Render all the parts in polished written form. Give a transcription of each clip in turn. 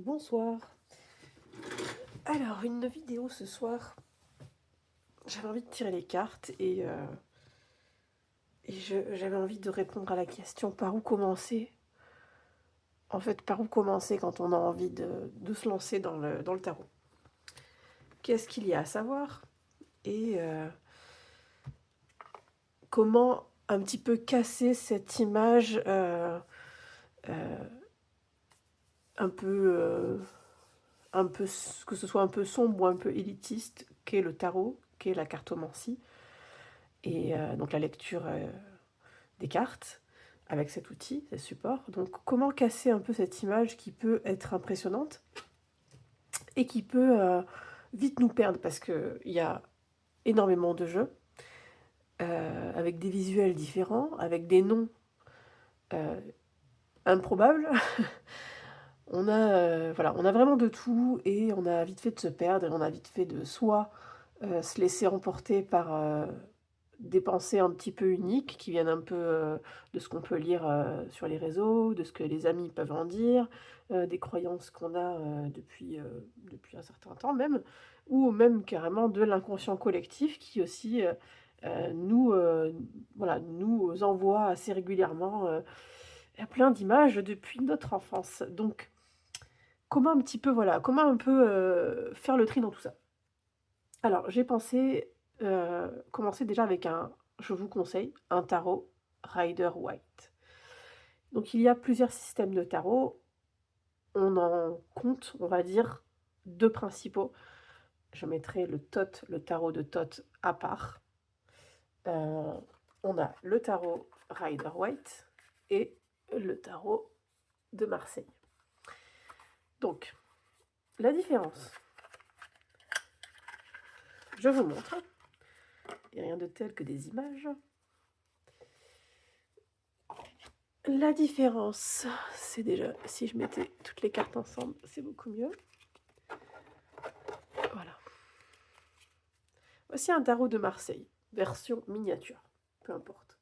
Bonsoir. Alors, une vidéo ce soir. J'avais envie de tirer les cartes j'avais envie de répondre à la question par où commencer. En fait, par où commencer quand on a envie de se lancer dans le tarot. Qu'est-ce qu'il y a à savoir et comment un petit peu casser cette image un peu, que ce soit un peu sombre ou un peu élitiste qu'est le tarot, qu'est la cartomancie et donc la lecture des cartes avec cet outil, ce support. Donc comment casser un peu cette image qui peut être impressionnante et qui peut vite nous perdre parce qu'il y a énormément de jeux avec des visuels différents, avec des noms improbables. Voilà, on a vraiment de tout et on a vite fait de se perdre et on a vite fait de soit se laisser emporter par des pensées un petit peu uniques qui viennent un peu de ce qu'on peut lire sur les réseaux, de ce que les amis peuvent en dire, des croyances qu'on a depuis un certain temps même, ou même carrément de l'inconscient collectif qui aussi voilà, nous envoie assez régulièrement plein d'images depuis notre enfance. Donc, comment un petit peu, voilà, comment un peu faire le tri dans tout ça? Alors, j'ai pensé commencer déjà avec je vous conseille, un tarot Rider-Waite. Donc, il y a plusieurs systèmes de tarot. On en compte, on va dire, deux principaux. Je mettrai le tarot de Thoth à part. On a le tarot Rider-Waite et le tarot de Marseille. Donc, la différence, je vous montre. Il n'y a rien de tel que des images. La différence, c'est déjà, si je mettais toutes les cartes ensemble, c'est beaucoup mieux. Voilà. Voici un tarot de Marseille, version miniature, peu importe.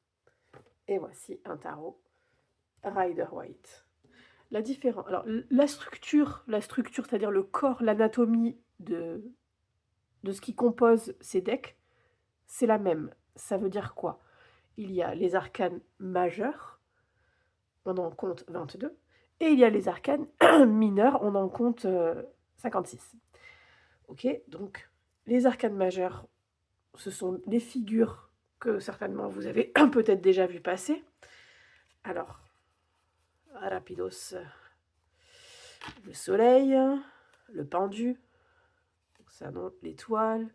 Et voici un tarot Rider-Waite. La différence, alors la structure, c'est-à-dire le corps, l'anatomie de ce qui compose ces decks, c'est la même. Ça veut dire quoi? Il y a les arcanes majeurs, on en compte 22, et il y a les arcanes mineurs, on en compte 56. Ok, donc les arcanes majeures, ce sont les figures que certainement vous avez peut-être déjà vu passer. Alors, rapidos, le soleil, le pendu, ça non, l'étoile,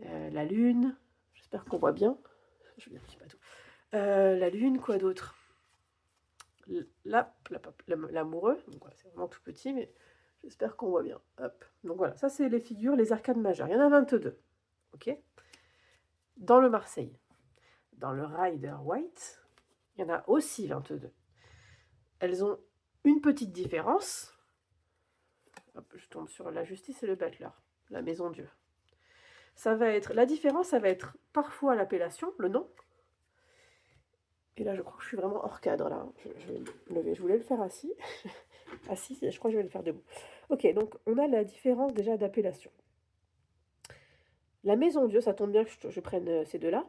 la lune, j'espère qu'on voit bien, je vérifie pas tout. La lune, quoi d'autre? L'amoureux, donc voilà, c'est vraiment tout petit, mais j'espère qu'on voit bien. Hop. Donc voilà, ça c'est les figures, les arcanes majeures. Il y en a 22. Ok. Dans le Marseille, dans le Rider-Waite, il y en a aussi 22. Elles ont une petite différence. Hop, je tombe sur la justice et le Butler, la maison Dieu. La différence, ça va être parfois l'appellation, le nom. Et là, je crois que je suis vraiment hors cadre, là. Je vais me lever. Je voulais le faire assis. Assis, je crois que je vais le faire debout. Ok, donc on a la différence déjà d'appellation. La maison Dieu, ça tombe bien que je prenne ces deux-là.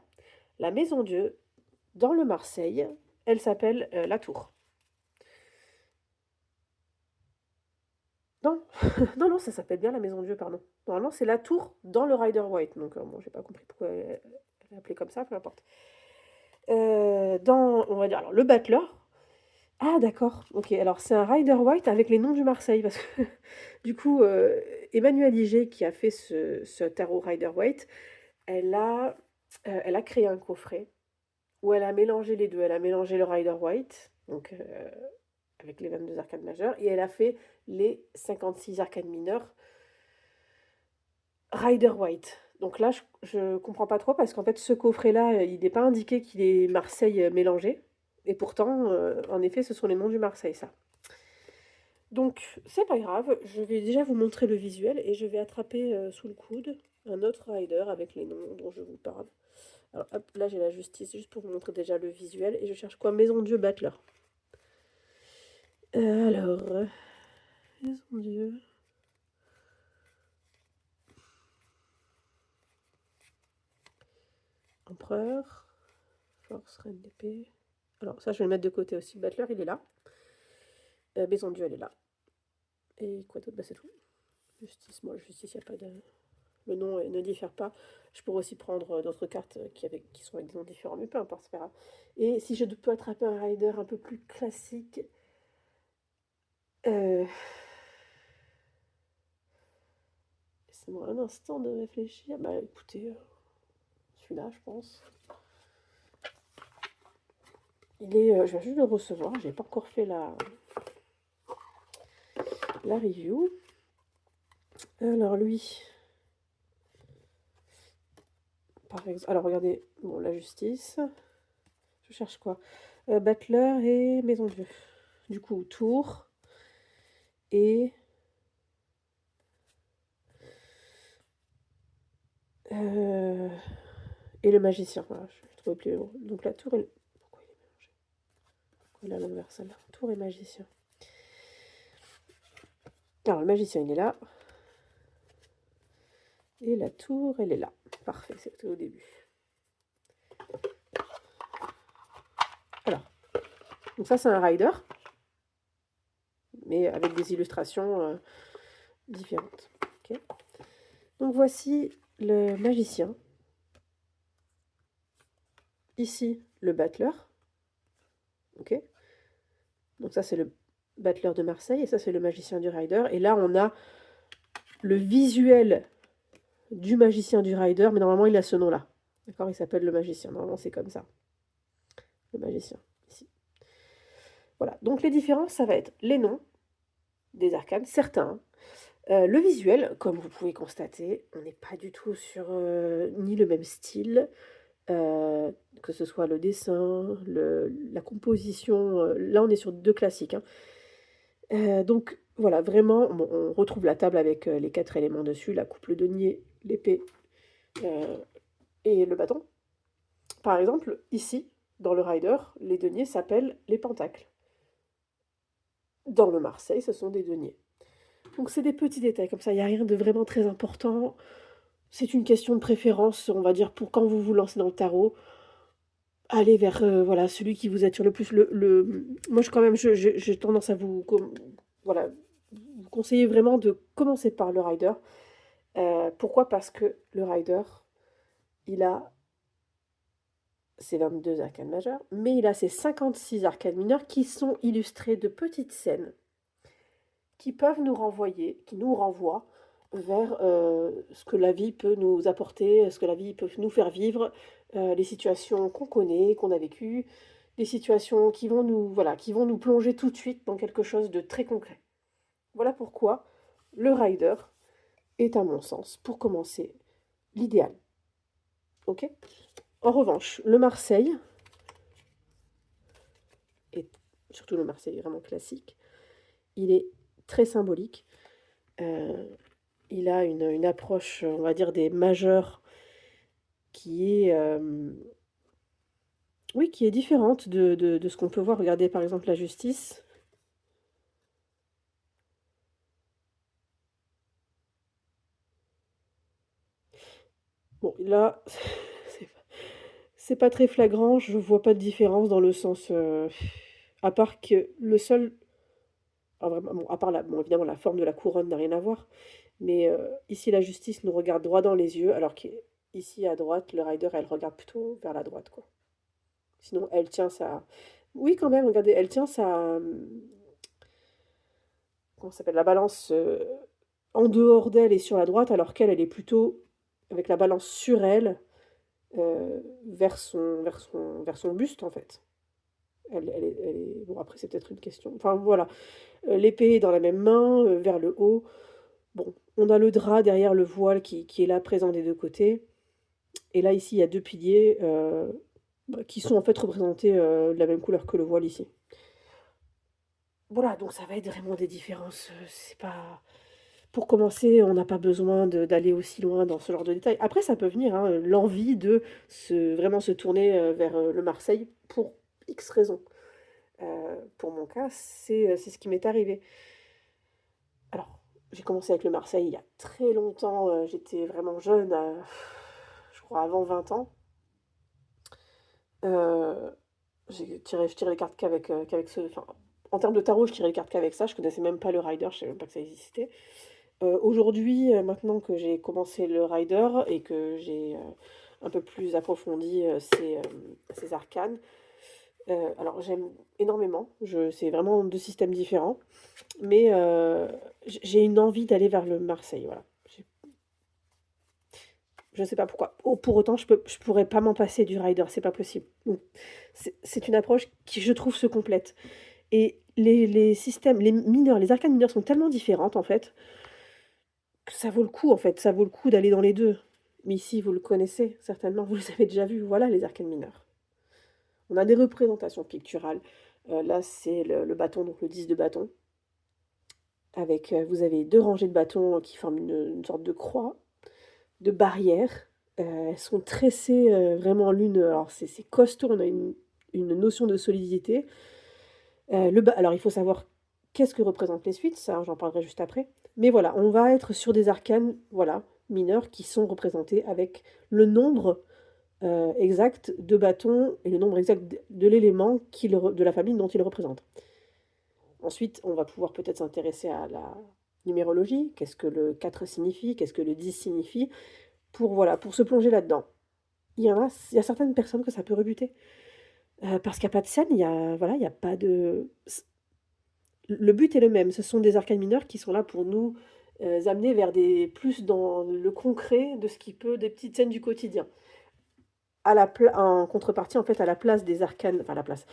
La maison Dieu, dans le Marseille, elle s'appelle la Tour. Non, non, ça s'appelle bien la maison Dieu, pardon. Normalement, c'est la Tour dans le Rider-Waite. Donc, bon, j'ai pas compris pourquoi elle est appelée comme ça, peu importe. On va dire, alors, le Battleur. Ah, d'accord. Ok, alors c'est un Rider-Waite avec les noms du Marseille. Parce que, du coup, Emmanuelle Iger, qui a fait ce tarot Rider-Waite, elle a créé un coffret où elle a mélangé les deux. Elle a mélangé le Rider-Waite, donc avec les 22 arcanes majeures, et elle a fait les 56 arcanes mineures Rider-Waite. Donc là, je comprends pas trop parce qu'en fait, ce coffret-là, il n'est pas indiqué qu'il est Marseille mélangé. Et pourtant, en effet, ce sont les noms du Marseille, ça. Donc, c'est pas grave, je vais déjà vous montrer le visuel et je vais attraper sous le coude un autre rider avec les noms dont je vous parle. Alors hop, là j'ai la justice juste pour vous montrer déjà le visuel et je cherche quoi? Maison Dieu Battler. Alors, Maison Dieu. Empereur. Force, reine d'épée. Alors ça, je vais le mettre de côté aussi. Battler, il est là. Maison Dieu, elle est là. Et quoi d'autre? Bah, c'est tout. Justice, moi, justice, il n'y a pas de... Le nom ne diffère pas. Je pourrais aussi prendre d'autres cartes qui sont avec des noms différents, mais peu importe, c'est pas grave. Et si je peux attraper un rider un peu plus classique... Laissez-moi un instant de réfléchir. Bah écoutez, celui-là, je pense. Il est, je viens juste de le recevoir, j'ai pas encore fait la review. Alors lui, par exemple, alors regardez, bon, la justice, je cherche quoi? Battler et Maison Dieu. Du coup, tour et le magicien. Voilà, je vais trouver plus haut. Donc la tour et pourquoi il est mélangé? Pourquoi il a l'envers celle-là? Tour et magicien. Alors le magicien il est là. Et la tour, elle est là. Parfait, c'était au début. Alors, donc ça c'est un rider, mais avec des illustrations différentes. Okay. Donc voici le magicien. Ici, le battler. Ok. Donc ça c'est le battler de Marseille, et ça c'est le magicien du rider. Et là on a le visuel du magicien du rider, mais normalement il a ce nom-là. D'accord, il s'appelle le magicien. Normalement c'est comme ça. Le magicien, ici. Voilà, donc les différences, ça va être les noms des arcanes, certains. Le visuel, comme vous pouvez constater, on n'est pas du tout sur ni le même style, que ce soit le dessin, la composition. Là, on est sur 2 classiques, hein. Donc voilà, vraiment, bon, on retrouve la table avec les 4 éléments dessus, la coupe, le denier, l'épée et le bâton. Par exemple, ici, dans le rider, les deniers s'appellent les pentacles. Dans le Marseille, ce sont des deniers. Donc c'est des petits détails comme ça, il n'y a rien de vraiment très important. C'est une question de préférence, on va dire, pour quand vous vous lancez dans le tarot. Allez vers voilà, celui qui vous attire le plus. Moi, quand même, j'ai tendance à voilà, vous conseiller vraiment de commencer par le rider. Pourquoi? Parce que le rider, il a ses 22 arcanes majeures, mais il a ses 56 arcanes mineures qui sont illustrées de petites scènes qui peuvent nous renvoyer, qui nous renvoient vers ce que la vie peut nous apporter, ce que la vie peut nous faire vivre, les situations qu'on connaît, qu'on a vécues, des situations qui vont nous plonger tout de suite dans quelque chose de très concret. Voilà pourquoi le rider est, à mon sens, pour commencer, l'idéal. Ok? En revanche, le Marseille, et surtout le Marseille vraiment classique, il est très symbolique. Il a une approche, on va dire, des majeurs qui est, oui, qui est différente de ce qu'on peut voir. Regardez par exemple la justice. Bon, là, c'est pas très flagrant, je vois pas de différence dans le sens, à part que le seul, alors vraiment, bon, à part bon, évidemment la forme de la couronne n'a rien à voir, mais ici la justice nous regarde droit dans les yeux, alors qu'ici à droite, le rider, elle regarde plutôt vers la droite, quoi. Sinon, elle tient sa... Oui, quand même, regardez, elle tient sa... Comment ça s'appelle? La balance en dehors d'elle et sur la droite, alors qu'elle, elle est plutôt avec la balance sur elle, vers son buste, en fait. Bon, après, c'est peut-être une question. Enfin, voilà. L'épée est dans la même main, vers le haut. Bon, on a le drap derrière le voile qui est là, présent des deux côtés. Et là, ici, il y a deux piliers qui sont en fait représentés de la même couleur que le voile ici. Voilà, donc ça va être vraiment des différences. C'est pas... Pour commencer, on n'a pas besoin d'aller aussi loin dans ce genre de détails. Après, ça peut venir, hein, l'envie de vraiment se tourner vers le Marseille pour X raisons. Pour mon cas, c'est ce qui m'est arrivé. j'ai commencé avec le Marseille il y a très longtemps, j'étais vraiment jeune, je crois avant 20 ans. Heu, je tirais les cartes qu'avec ce enfin, en termes de tarot, je tirais les cartes qu'avec ça, je connaissais même pas le rider, je savais même pas que ça existait. Aujourd'hui, maintenant que j'ai commencé le rider et que j'ai, un peu plus approfondi, ces arcanes, alors j'aime énormément, je c'est vraiment 2 systèmes différents, mais j'ai une envie d'aller vers le Marseille, voilà. Je sais pas pourquoi. Oh, pour autant, je pourrais pas m'en passer du rider, c'est pas possible. Donc c'est une approche qui, je trouve, se complète et les systèmes, les mineurs, les arcanes mineures sont tellement différentes, en fait, que ça vaut le coup, en fait, ça vaut le coup d'aller dans les 2. Mais ici, vous le connaissez certainement, vous les avez déjà vus, voilà les arcanes mineures. On a des représentations picturales, là, c'est le bâton, donc le 10 de bâton, avec, vous avez 2 rangées de bâtons qui forment une sorte de croix, de barrière. Elles sont tressées, vraiment l'une, alors c'est costaud, on a une notion de solidité. Le ba Alors il faut savoir qu'est-ce que représentent les suites, ça j'en parlerai juste après. Mais voilà, on va être sur des arcanes, voilà, mineurs qui sont représentés avec le nombre, exact de bâtons et le nombre exact de l'élément de la famille dont ils représentent. Ensuite, on va pouvoir peut-être s'intéresser à la numérologie. Qu'est-ce que le 4 signifie? Qu'est-ce que le 10 signifie? Pour voilà, pour se plonger là-dedans. Il y a certaines personnes que ça peut rebuter, parce qu'il y a pas de scène, il y a voilà, il y a pas de le but est le même. Ce sont des arcanes mineures qui sont là pour nous, amener vers des plus dans le concret de ce qui peut des petites scènes du quotidien. En contrepartie, en fait, à la place des arcanes enfin, à la place,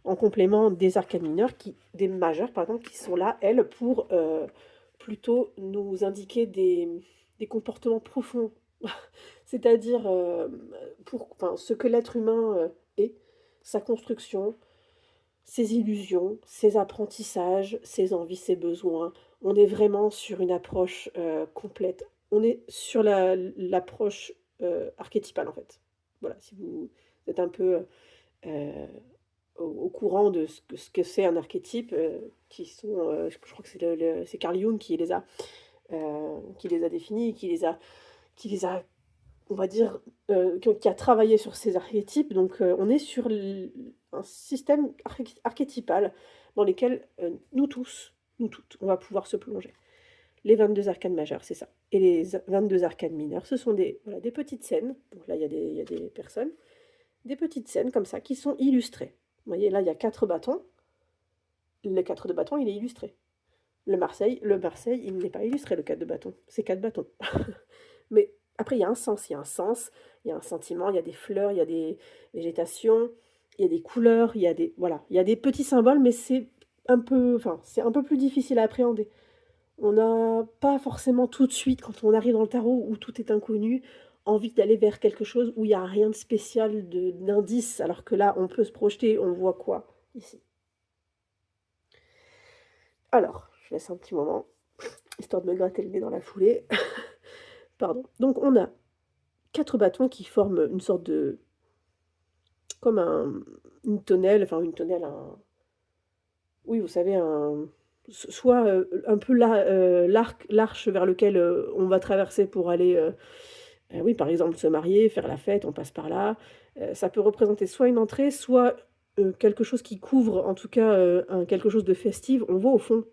en complément des arcanes mineures des majeures, pardon, qui sont là, elles, pour, plutôt nous indiquer des comportements profonds. C'est-à-dire, ce que l'être humain, est, sa construction, ses illusions, ses apprentissages, ses envies, ses besoins. On est vraiment sur une approche, complète. On est sur l'approche, archétypale, en fait. Voilà, si vous êtes un peu, heu, au courant de ce que c'est un archétype, qui sont, je crois que c'est Carl Jung qui les a définis, qui les a, on va dire, qui a travaillé sur ces archétypes. Donc on est sur un système archétypal dans lesquels, nous tous, nous toutes, on va pouvoir se plonger. Les 22 arcanes majeures, c'est ça, et les 22 arcanes mineures, ce sont voilà, des petites scènes. Donc là, il y a des personnes, des petites scènes comme ça qui sont illustrées. Vous voyez, là, il y a 4 bâtons. Le 4 de bâton, il est illustré. Le Marseille, il n'est pas illustré, le 4 de bâton. C'est 4 bâtons. Mais après, il y a un sens, il y a un sentiment, il y a des fleurs, il y a des végétations, il y a des couleurs, voilà, il y a des petits symboles, mais c'est un peu plus difficile à appréhender. On n'a pas forcément tout de suite, quand on arrive dans le tarot où tout est inconnu, envie d'aller vers quelque chose où il y a rien de spécial, d'indice, alors que là, on peut se projeter, on voit quoi ici? Alors, je laisse un petit moment, histoire de me gratter le nez dans la foulée. Pardon. Donc on a 4 bâtons qui forment une sorte de comme une tonnelle, enfin une tonnelle, oui, vous savez, soit, un peu l'arche vers lequel, on va traverser pour aller, oui, par exemple, se marier, faire la fête, on passe par là. Ça peut représenter soit une entrée, soit, quelque chose qui couvre, en tout cas, quelque chose de festif. On voit au fond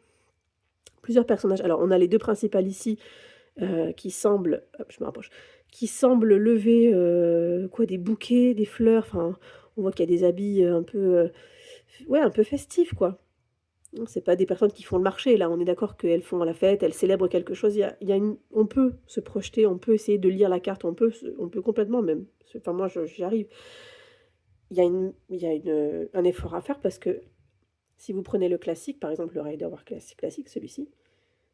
plusieurs personnages. Alors on a les 2 principales ici, qui semblent hop, je me rapproche, qui semblent lever, quoi, des bouquets, des fleurs, enfin, on voit qu'il y a des habits, un peu, ouais, un peu festifs, quoi. Non, c'est pas des personnes qui font le marché, là, on est d'accord qu'elles font la fête, elles célèbrent quelque chose. Il y a une On peut se projeter, on peut essayer de lire la carte, on peut complètement même. Enfin moi j'y arrive. Il y a un effort à faire parce que si vous prenez le classique, par exemple le Rider Waite classique, celui-ci,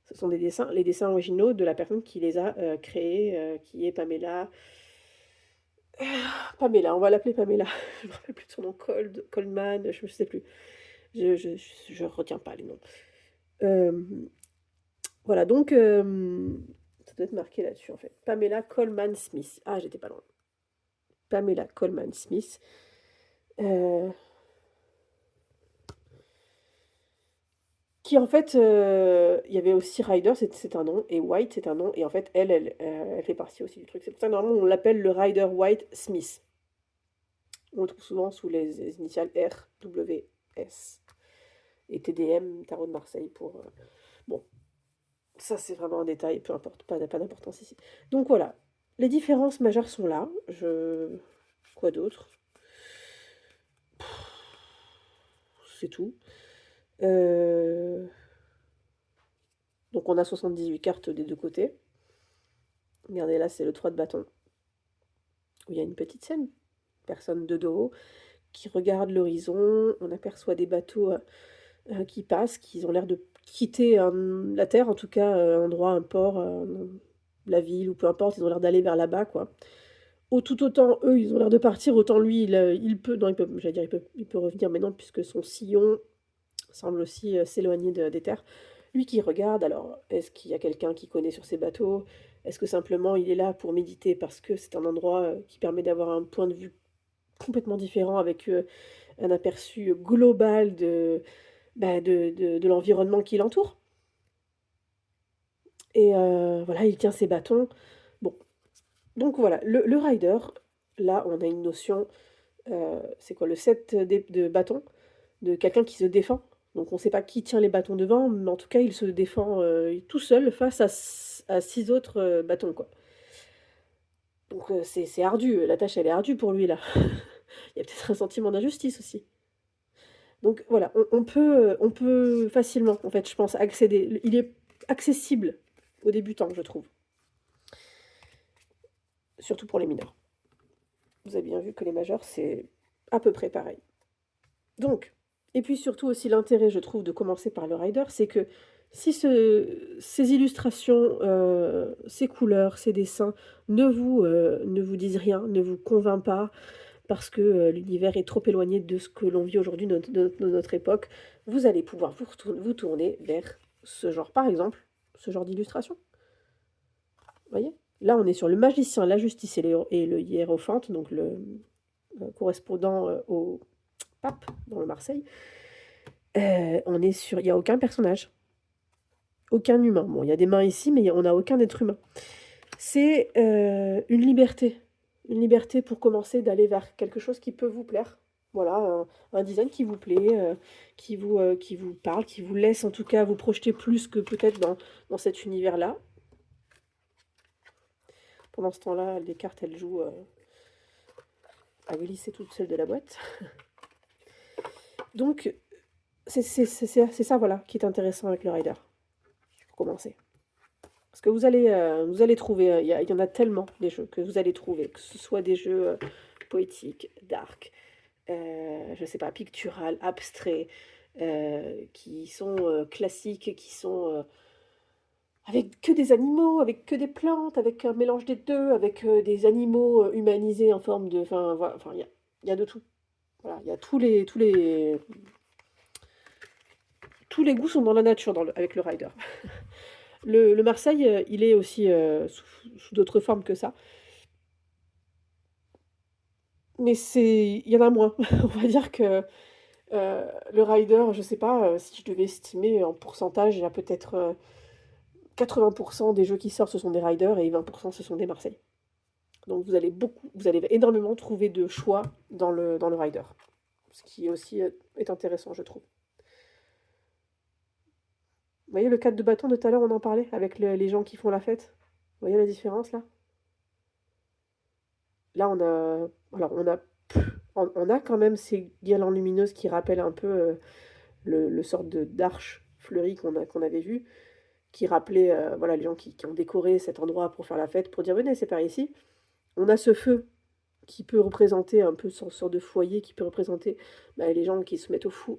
ce sont les dessins originaux de la personne qui les a, créés, qui est Pamela, on va l'appeler Pamela. Je me rappelle plus de son nom, Coleman, je sais plus. Je retiens pas les noms. Hem, voilà donc ça doit être marqué là-dessus en fait. Pamela Coleman Smith. Ah, j'étais pas loin. Pamela Coleman Smith, heu, qui en fait, il y avait aussi Ryder, c'est un nom, et White, c'est un nom, et en fait, elle fait partie aussi du truc. C'est pour ça que normalement, on l'appelle le Ryder White Smith. On le trouve souvent sous les initiales R, W, S. Et TDM, Tarot de Marseille pour... bon, ça c'est vraiment un détail, peu importe, pas d'importance ici. Donc voilà, les différences majeures sont là. Quoi d'autre? C'est tout. Donc on a 78 cartes des deux côtés. Regardez là, c'est le 3 de bâton. Où il y a une petite scène. Personne de dos qui regarde l'horizon. On aperçoit des bateaux qui passent, qui ont l'air de quitter la terre, en tout cas un endroit, un port, la ville, ou peu importe, ils ont l'air d'aller vers là-bas, quoi. Tout autant, eux, ils ont l'air de partir, autant lui, il peut, non, j'allais dire, il peut revenir, mais non, puisque son sillon semble aussi s'éloigner des terres. Lui qui regarde, alors, est-ce qu'il y a quelqu'un qui connaît sur ces bateaux? Est-ce que simplement il est là pour méditer parce que c'est un endroit qui permet d'avoir un point de vue complètement différent avec un aperçu global de l'environnement qui l'entoure? Et voilà, il tient ses bâtons. Bon, donc voilà, le rider, là, on a une notion, c'est quoi, le 7 de bâtons, de quelqu'un qui se défend. Donc on ne sait pas qui tient les bâtons devant, mais en tout cas, il se défend tout seul face à 6 autres bâtons, quoi. Donc c'est ardu, la tâche, elle est ardue pour lui, là. Il y a peut-être un sentiment d'injustice aussi. Donc voilà, on peut facilement, en fait, je pense, accéder. Il est accessible aux débutants, je trouve. Surtout pour les mineurs. Vous avez bien vu que les majeurs, c'est à peu près pareil. Donc, et puis surtout aussi l'intérêt, je trouve, de commencer par le rider, c'est que si ces illustrations, ces couleurs, ces dessins ne vous disent rien, ne vous convainc pas, parce que l'univers est trop éloigné de ce que l'on vit aujourd'hui, de notre époque, vous allez pouvoir vous tourner vers ce genre, par exemple, ce genre d'illustration. Vous voyez? Là, on est sur le magicien, la justice et le hiérophante, donc le correspondant au pape dans le Marseille. On est sur... Il n'y a aucun personnage, aucun humain. Bon, il y a des mains ici, mais on n'a aucun être humain. C'est une liberté pour commencer d'aller vers quelque chose qui peut vous plaire. Voilà, un design qui vous plaît, qui vous parle, qui vous laisse en tout cas vous projeter plus que peut-être dans cet univers-là. Pendant ce temps-là, les cartes, elles jouent à glisser toutes seules de la boîte. Donc, c'est ça, voilà, qui est intéressant avec le rider, pour commencer. Parce que vous allez trouver, il y en a tellement des jeux que vous allez trouver, que ce soit des jeux poétiques, dark, je sais pas, pictural, abstrait, qui sont classiques, qui sont avec que des animaux, avec que des plantes, avec un mélange des deux, avec des animaux humanisés en forme de... Enfin, voilà, enfin, il y a de tout. Voilà, il y a tous les goûts sont dans la nature avec le rider. Le Marseille, il est aussi sous d'autres formes que ça. Mais il y en a moins. On va dire que le rider, je sais pas, si je devais estimer en pourcentage, il y a peut-être 80% des jeux qui sortent, ce sont des riders et 20% ce sont des Marseille. Donc vous allez énormément trouver de choix dans le rider. Ce qui aussi est intéressant, je trouve. Vous voyez le cadre de bâton de tout à l'heure, on en parlait, avec les gens qui font la fête. Vous voyez la différence là? Là, on a quand même ces guirlandes lumineuses qui rappellent un peu le sort d'arche fleurie qu'on avait vu, qui rappelait voilà, les gens qui ont décoré cet endroit pour faire la fête, pour dire venez, c'est par ici. On a ce feu qui peut représenter un peu ce sort de foyer, qui peut représenter les gens qui se mettent au four,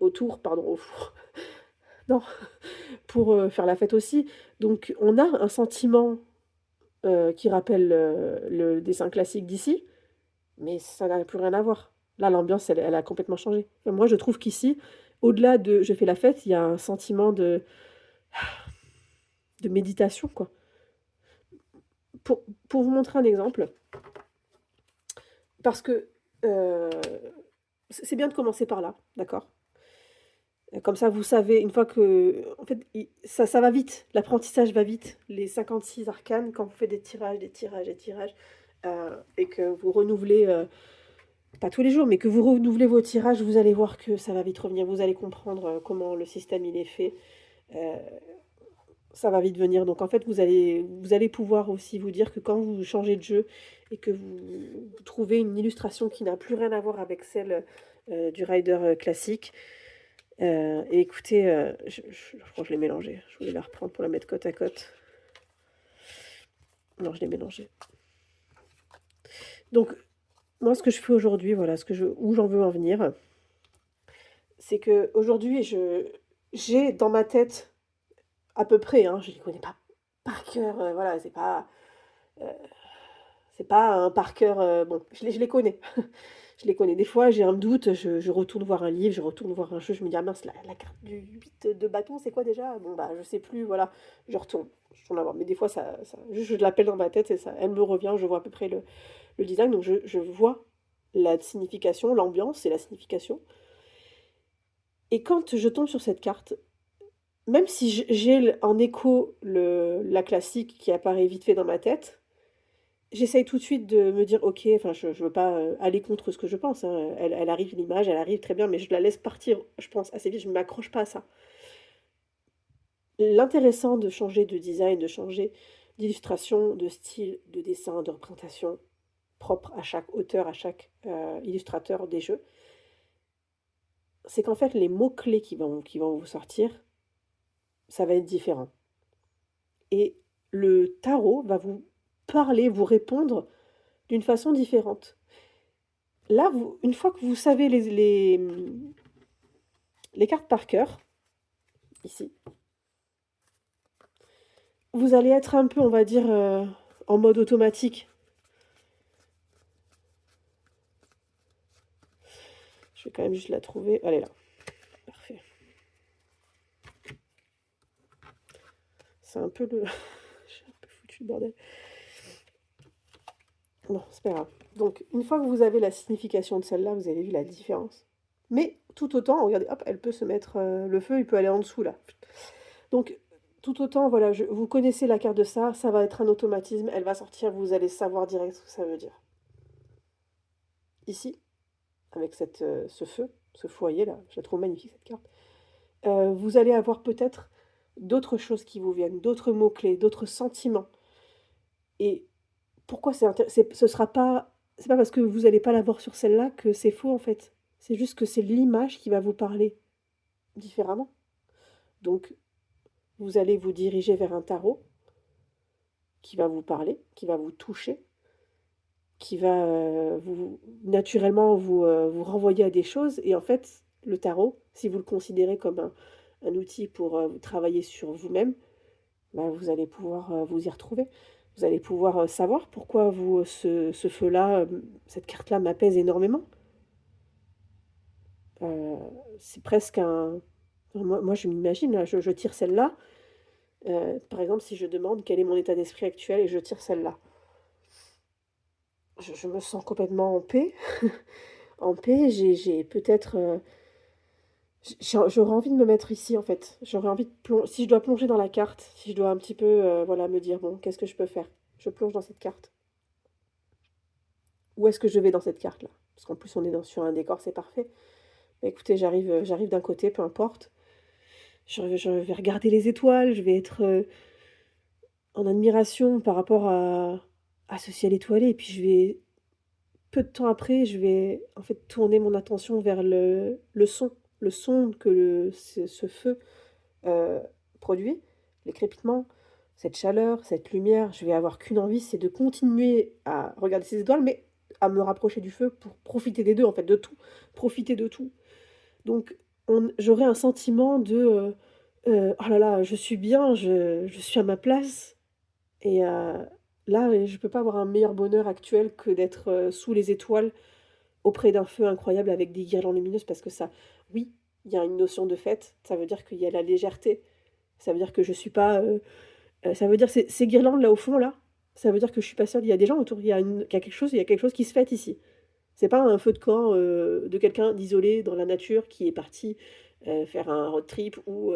non, pour faire la fête aussi. Donc on a un sentiment qui rappelle le dessin classique d'ici, mais ça n'a plus rien à voir. Là, l'ambiance, elle a complètement changé. Et moi, je trouve qu'ici, au-delà de je fais la fête, il y a un sentiment de méditation, quoi. Pour vous montrer un exemple, parce que c'est bien de commencer par là, d'accord? Comme ça, vous savez, une fois que en fait, ça va vite, l'apprentissage va vite. Les 56 arcanes, quand vous faites des tirages, des tirages, des tirages, et que vous renouvelez, pas tous les jours, mais que vous renouvelez vos tirages, vous allez voir que ça va vite revenir. Vous allez comprendre, comment le système il est fait, heu, ça va vite venir. Donc en fait, vous allez pouvoir aussi vous dire que quand vous changez de jeu et que vous trouvez une illustration qui n'a plus rien à voir avec celle, du rider, classique, et écoutez, je crois que je l'ai mélangée. Je voulais la reprendre pour la mettre côte à côte. Non, je l'ai mélangée. Donc moi, ce que je fais aujourd'hui, voilà, où j'en veux en venir, c'est qu'aujourd'hui, j'ai dans ma tête à peu près, hein, je les connais pas par cœur, voilà, heu, c'est pas un par cœur, bon, je les connais. Je les connais. Des fois, j'ai un doute, je retourne voir un livre, je retourne voir un jeu, je me dis: «Ah mince, la carte du 8 de bâton, c'est quoi déjà?» Bon, bah, je sais plus, voilà, je retourne la voir. Mais des fois, juste je l'appelle dans ma tête et ça elle me revient, je vois à peu près le design, donc je vois la signification, l'ambiance et la signification, et quand je tombe sur cette carte, même si j'ai en écho la classique qui apparaît vite fait dans ma tête, j'essaye tout de suite de me dire: «OK», enfin je veux pas, aller contre ce que je pense, hein, elle arrive l'image, elle arrive très bien, mais je la laisse partir, je pense assez vite, je ne m'accroche pas à ça. L'intéressant de changer de design, de changer d'illustration, de style, de dessin, de représentation propre à chaque auteur, à chaque, illustrateur des jeux, c'est qu'en fait les mots clés qui vont vous sortir, ça va être différent, et le tarot va vous parler, vous répondre d'une façon différente. Là, une fois que vous savez les cartes par cœur, ici, vous allez être un peu, on va dire, en mode automatique. Je vais quand même juste la trouver. Elle est là. Parfait. C'est un peu le j'ai un peu foutu le bordel. Bon, c'est pas grave. Donc une fois que vous avez la signification de celle-là, vous avez vu la différence. Mais tout autant, regardez, hop, elle peut se mettre, le feu, il peut aller en dessous là. Donc tout autant, voilà, vous connaissez la carte de ça va être un automatisme, elle va sortir, vous allez savoir direct ce que ça veut dire. Ici, avec ce feu, ce foyer-là, je la trouve magnifique cette carte. Vous allez avoir peut-être d'autres choses qui vous viennent, d'autres mots-clés, d'autres sentiments, et pourquoi c'est pas parce que vous allez pas l'avoir sur celle-là que c'est faux, en fait. C'est juste que c'est l'image qui va vous parler différemment. Donc vous allez vous diriger vers un tarot qui va vous parler, qui va vous toucher, qui va, vous naturellement vous renvoyer à des choses, et en fait, le tarot, si vous le considérez comme un outil pour, travailler sur vous-même, bah, vous allez pouvoir, vous y retrouver. Vous allez pouvoir, savoir pourquoi ce feu-là, cette carte-là m'apaise énormément. Heu, c'est presque moi je m'imagine là, je tire celle-là, par exemple, si je demande quel est mon état d'esprit actuel et je tire celle-là, je me sens complètement en paix. En paix, j'ai peut-être, j'aurais envie de me mettre ici, en fait. J'aurais envie de si je dois plonger dans la carte, si je dois un petit peu, voilà, me dire: «Bon, qu'est-ce que je peux faire?» Je plonge dans cette carte. Où est-ce que je vais dans cette carte-là? Parce qu'en plus on est sur un décor, c'est parfait. Bah, écoutez, j'arrive d'un côté, peu importe. Je vais regarder les étoiles, je vais être, en admiration par rapport à ce ciel étoilé, et puis peu de temps après, je vais, en fait, tourner mon attention vers le son que ce feu, heu, produit, les crépitements, cette chaleur, cette lumière. Je vais avoir qu'une envie, c'est de continuer à regarder ces étoiles, mais à me rapprocher du feu pour profiter des 2, en fait, de tout, profiter de tout. Donc j'aurais un sentiment de, «Oh là là, je suis bien, je suis à ma place», et là, je peux pas avoir un meilleur bonheur actuel que d'être, sous les étoiles, auprès d'un feu incroyable avec des guirlandes lumineuses, parce que ça, oui, il y a une notion de fête, ça veut dire qu'il y a la légèreté, ça veut dire que je suis pas, ça veut dire ces guirlandes là au fond là, ça veut dire que je suis pas seule, il y a des gens autour, il y a quelque chose qui se fête ici. C'est pas un feu de camp, de quelqu'un d'isolé dans la nature qui est parti, faire un road trip ou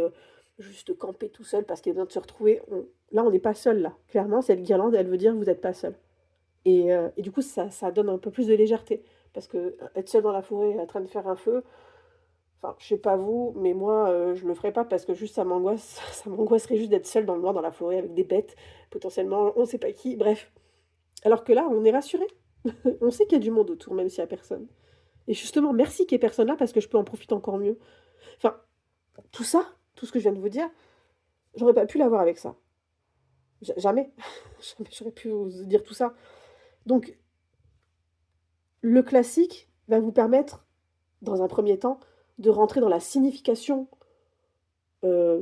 juste camper tout seul parce qu'il y a besoin de se retrouver. Là, on n'est pas seul, là. Clairement, cette guirlande, elle veut dire que vous n'êtes pas seul. Et du coup, ça donne un peu plus de légèreté. Parce que être seul dans la forêt en train de faire un feu, enfin, je sais pas vous, mais moi, je le ferais pas parce que juste ça m'angoisse. Ça m'angoisserait juste d'être seule dans le noir, dans la forêt, avec des bêtes, potentiellement, on sait pas qui, bref. Alors que là, on est rassuré. On sait qu'il y a du monde autour, même s'il y a personne. Et justement, merci qu'il y ait personne là parce que je peux en profiter encore mieux. Enfin, tout ça, tout ce que je viens de vous dire, j'aurais pas pu l'avoir avec ça. Jamais. Jamais j'aurais pu vous dire tout ça. Donc, le classique va vous permettre, dans un premier temps, de rentrer dans la signification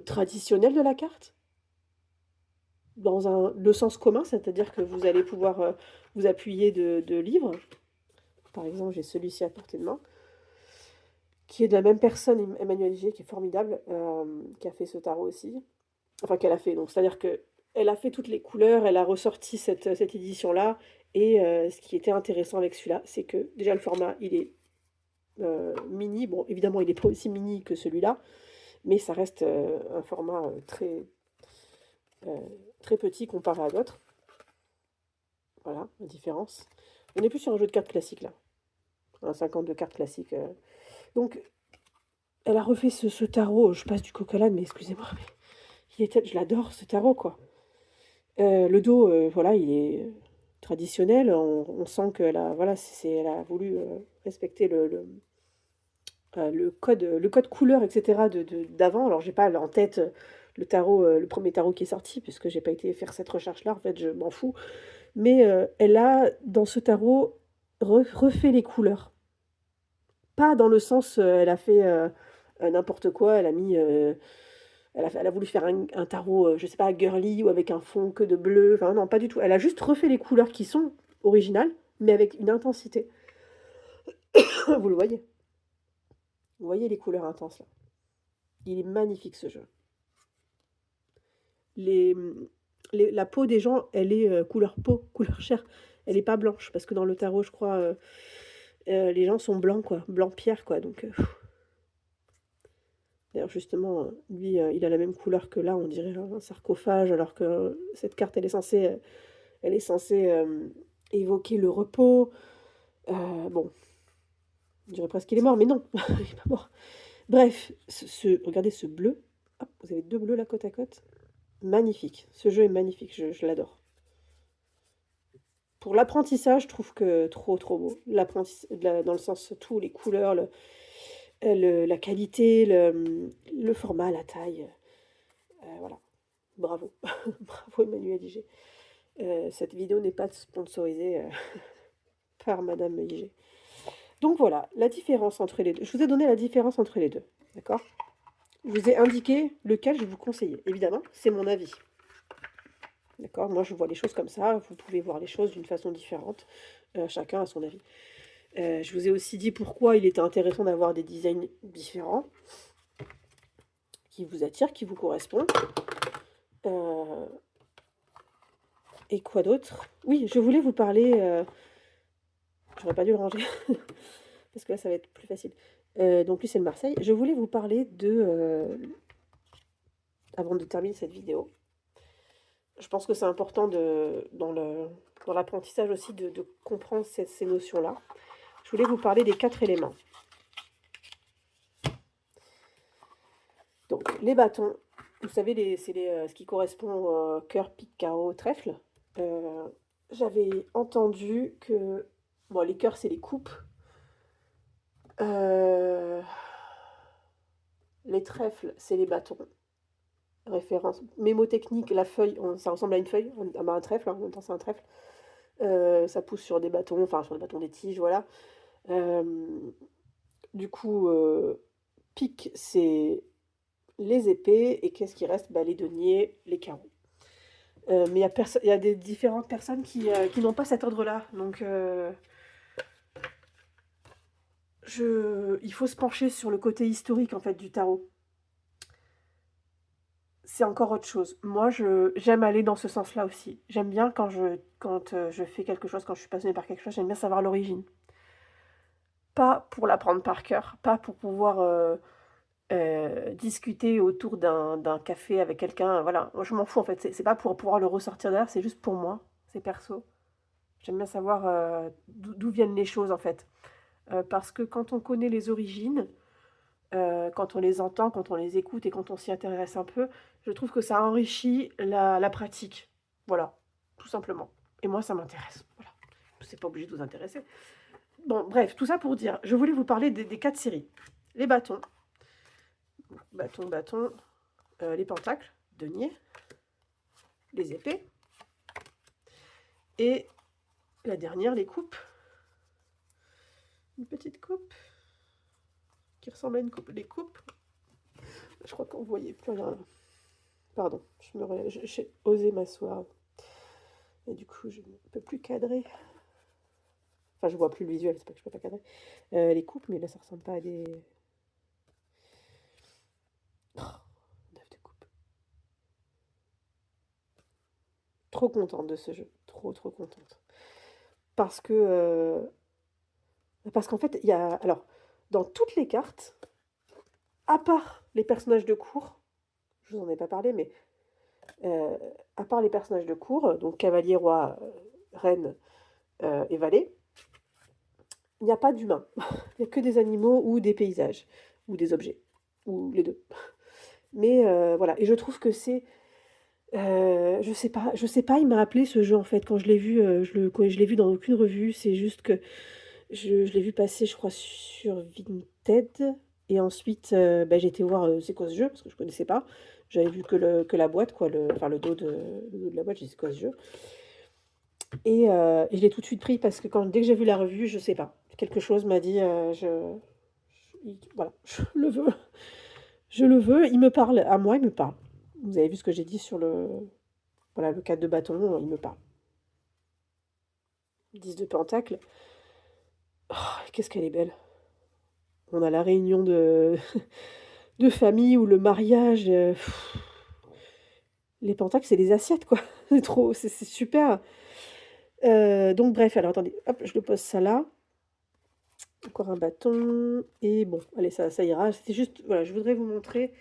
traditionnelle de la carte, dans le sens commun, c'est-à-dire que vous allez pouvoir vous appuyer de livres. Par exemple, j'ai celui-ci à portée de main, qui est de la même personne, Emmanuel G, qui est formidable, qui a fait ce tarot aussi. Enfin, qu'elle a fait. Donc, c'est-à-dire que elle a fait toutes les couleurs, elle a ressorti cette édition-là. Et ce qui était intéressant avec celui-là, c'est que déjà le format, il est mini. Bon, évidemment, il n'est pas aussi mini que celui-là, mais ça reste un format euh, très petit comparé à d'autres. Voilà, la différence. On n'est plus sur un jeu de cartes classique, là. Un 52 cartes classique. Donc, elle a refait ce tarot. Je passe du coq à l'âne, mais excusez-moi, mais je l'adore, ce tarot, quoi. Le dos, voilà, il est traditionnel. On sent qu'elle a, voilà, elle a voulu respecter le code couleur, etc. d'avant. Alors, j'ai pas en tête le tarot, le premier tarot qui est sorti, puisque j'ai pas été faire cette recherche-là. En fait, je m'en fous. Mais elle a, dans ce tarot, refait les couleurs. Pas dans le sens, elle a fait n'importe quoi. Elle a mis, elle a voulu faire un tarot, je sais pas, girly ou avec un fond que de bleu. Enfin, non, pas du tout. Elle a juste refait les couleurs qui sont originales, mais avec une intensité. Vous le voyez? Vous voyez les couleurs intenses là? Il est magnifique ce jeu. Les, la peau des gens, elle est couleur peau, couleur chair. Elle n'est pas blanche, parce que dans le tarot, je crois, les gens sont blancs, quoi. Blanc pierre, quoi. Donc, d'ailleurs, justement, lui, il a la même couleur que là, on dirait un sarcophage, alors que cette carte, elle est censée évoquer le repos. Bon, je dirais presque qu'il est mort, mais non, il n'est pas mort. Bref, regardez ce bleu. Hop, vous avez deux bleus là côte à côte. Magnifique. Ce jeu est magnifique, je l'adore. Pour l'apprentissage, je trouve que trop beau. Dans le sens tous les couleurs, la qualité, le format, la taille. Voilà. Bravo. Bravo Emmanuel IG. Cette vidéo n'est pas sponsorisée par Madame IG. Donc voilà, la différence entre les deux. Je vous ai donné la différence entre les deux. D'accord? Je vous ai indiqué lequel je vous conseillais. Évidemment, c'est mon avis. D'accord? Moi, je vois les choses comme ça. Vous pouvez voir les choses d'une façon différente. Chacun a son avis. Je vous ai aussi dit pourquoi il était intéressant d'avoir des designs différents, qui vous attirent, qui vous correspondent. Et quoi d'autre? Oui, je voulais vous parler... J'aurais pas dû le ranger, parce que là, ça va être plus facile. Donc lui, c'est le Marseille. Je voulais vous parler avant de terminer cette vidéo, je pense que c'est important dans l'apprentissage aussi de comprendre ces notions-là. Je voulais vous parler des 4 éléments. Donc, les bâtons, vous savez, c'est ce qui correspond au cœur, pique, carreau, trèfle. J'avais entendu que... Bon, les cœurs, c'est les coupes. Les trèfles, c'est les bâtons. Référence. Mémotechnique, la feuille, ça ressemble à une feuille, à un trèfle, en même temps c'est un trèfle. Ça pousse sur des bâtons, enfin sur des bâtons, des tiges, voilà. Du coup, pique, c'est les épées, et qu'est-ce qui reste? Les deniers, les carreaux. Mais il y a des différentes personnes qui n'ont pas cet ordre-là, donc il faut se pencher sur le côté historique en fait du tarot. C'est encore autre chose. Moi, j'aime aller dans ce sens-là aussi. J'aime bien quand je fais quelque chose, quand je suis passionnée par quelque chose, j'aime bien savoir l'origine. Pas pour l'apprendre par cœur, pas pour pouvoir discuter autour d'un café avec quelqu'un, voilà. Moi, je m'en fous, en fait. C'est pas pour pouvoir le ressortir derrière, c'est juste pour moi, c'est perso. J'aime bien savoir, d'où viennent les choses, en fait. Parce que quand on connaît les origines, quand on les entend, quand on les écoute et quand on s'y intéresse un peu, je trouve que ça enrichit la pratique. Voilà, tout simplement. Et moi, ça m'intéresse. Voilà. C'est pas obligé de vous intéresser. Bon, bref, tout ça pour dire, je voulais vous parler des 4 séries. Les bâtons, bâtons, les pentacles, deniers, les épées, et la dernière, les coupes. Une petite coupe qui ressemble à une coupe. Les coupes, je crois qu'on ne voyait plus rien là. Pardon, j'ai osé m'asseoir. Et du coup, je ne peux plus cadrer. Enfin, je vois plus le visuel, c'est pas que je peux pas cadrer. Les coupes, mais là, ça ressemble pas à des... Oh, 9 de coupe. Trop contente de ce jeu. Trop, trop contente. Parce que... parce qu'en fait, il y a... Alors, dans toutes les cartes, à part les personnages de cour, je vous en ai pas parlé, mais à part les personnages de cour, donc cavalier, roi, reine et valet, il n'y a pas d'humains. Il n'y a que des animaux ou des paysages, ou des objets, ou les deux. Mais voilà, et je trouve que c'est... je sais pas, il m'a appelé ce jeu en fait, quand je l'ai vu, je l'ai vu dans aucune revue, c'est juste que je l'ai vu passer, je crois, sur Vinted, et ensuite, bah, j'ai été voir c'est quoi ce jeu, parce que je connaissais pas. J'avais vu que la boîte, quoi, enfin le dos de la boîte, j'ai dit c'est quoi ce jeu. Et je l'ai tout de suite pris parce que dès que j'ai vu la revue, je sais pas, quelque chose m'a dit voilà, je le veux, je le veux, il me parle, à moi, il me parle. Vous avez vu ce que j'ai dit sur voilà, le 4 de bâton, il me parle. 10 de pentacle. Oh, qu'est-ce qu'elle est belle. On a la réunion de famille ou le mariage. Les pentacles, c'est les assiettes, quoi. C'est trop, c'est super. Donc, bref, alors attendez, hop, je le pose ça là. Encore un bâton. Et bon, allez, ça ira. C'était juste, voilà, je voudrais vous montrer.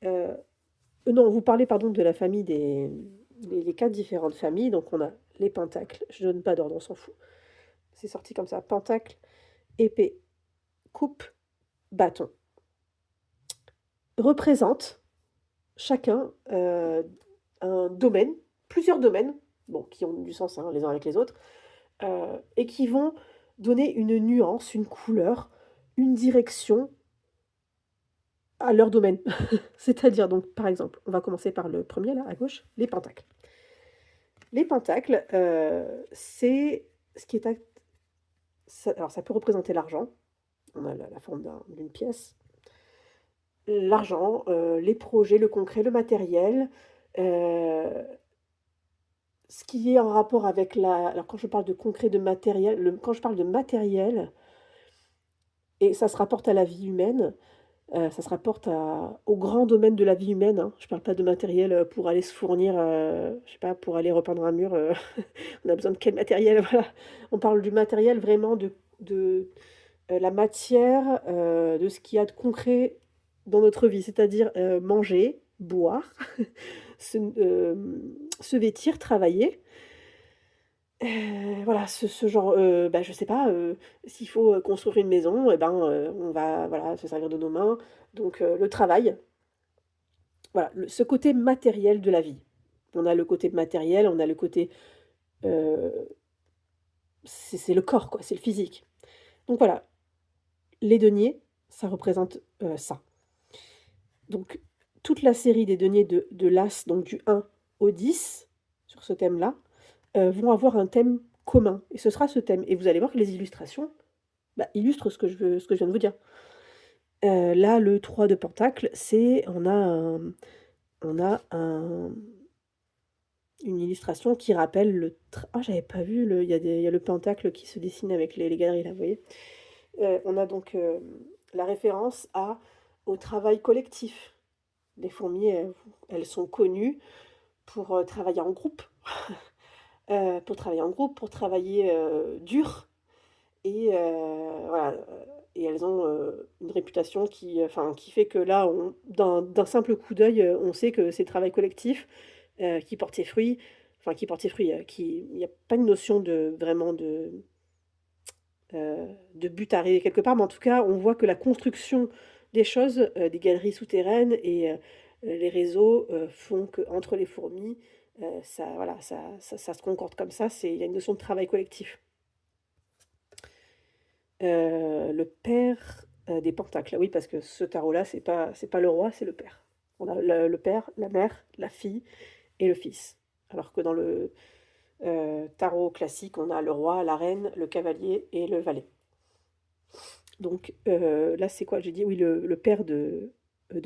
Non, vous parlez, pardon, de la famille les 4 différentes familles. Donc, on a les pentacles. Je donne pas d'ordre, on s'en fout. C'est sorti comme ça. Pentacle, épée, coupe, bâton. Représente chacun un domaine, plusieurs domaines, bon, qui ont du sens hein, les uns avec les autres, et qui vont donner une nuance, une couleur, une direction à leur domaine. C'est-à-dire, donc, par exemple, on va commencer par le premier, là, à gauche, les pentacles. Les pentacles, c'est ce qui est... alors, ça peut représenter l'argent. On a la forme d'une pièce. L'argent, les projets, le concret, le matériel, ce qui est en rapport avec alors quand je parle de concret, de matériel, quand je parle de matériel, et ça se rapporte à la vie humaine, ça se rapporte au grand domaine de la vie humaine, hein. Je ne parle pas de matériel pour aller se fournir, je sais pas, pour aller repeindre un mur, on a besoin de quel matériel, voilà. On parle du matériel vraiment de la matière, de ce qu'il y a de concret dans notre vie, c'est-à-dire manger, boire, se vêtir, travailler. Voilà, ce genre, bah, je sais pas, s'il faut, construire une maison et ben, on va, voilà, se servir de nos mains. Donc le travail, voilà, ce côté matériel de la vie. On a le côté matériel, on a le côté, heu, c'est le corps quoi, c'est le physique. Donc voilà, les deniers, ça représente, ça. Donc toute la série des deniers de l'As, donc du 1 au 10, sur ce thème-là, vont avoir un thème commun et ce sera ce thème et vous allez voir que les illustrations, bah, illustrent ce que je viens de vous dire. Là, le 3 de pentacle, on a une illustration qui rappelle ah, j'avais pas vu il y a le pentacle qui se dessine avec les galeries là, vous voyez? On a donc, la référence au travail collectif. Les fourmis, elles sont connues pour, travailler en groupe, pour travailler dur et voilà, et elles ont, une réputation qui fait que là, d'un simple coup d'œil, on sait que c'est travail collectif, qui porte ses fruits, qui porte ses fruits, il y a pas une notion de vraiment de but à arriver quelque part, mais en tout cas, on voit que la construction des choses, des galeries souterraines et les réseaux, font qu'entre les fourmis, ça voilà, ça se concorde comme ça, il y a une notion de travail collectif. Le père, des pentacles. Oui, parce que ce tarot-là, c'est pas le roi, c'est le père. On a le père, la mère, la fille et le fils. Alors que dans le, tarot classique, on a le roi, la reine, le cavalier et le valet. Donc, là, c'est quoi? J'ai dit oui, le pair de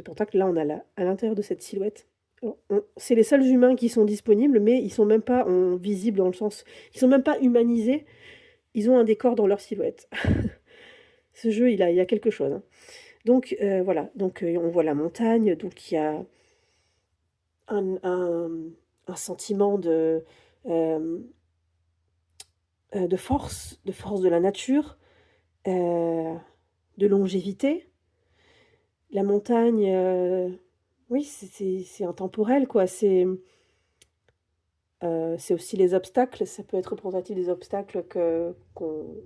pentacle. Là, on a à l'intérieur de cette silhouette, alors c'est les seuls humains qui sont disponibles, mais ils sont même pas visibles dans le sens ils sont même pas humanisés, ils ont un décor dans leur silhouette. Ce jeu, il a quelque chose, hein. Donc, voilà, donc, on voit la montagne, donc il y a un un un sentiment hem, de force de la nature, heu, de longévité. La montagne, oui, c'est intemporel, quoi. C'est aussi les obstacles, ça peut être représentatif des obstacles qu'on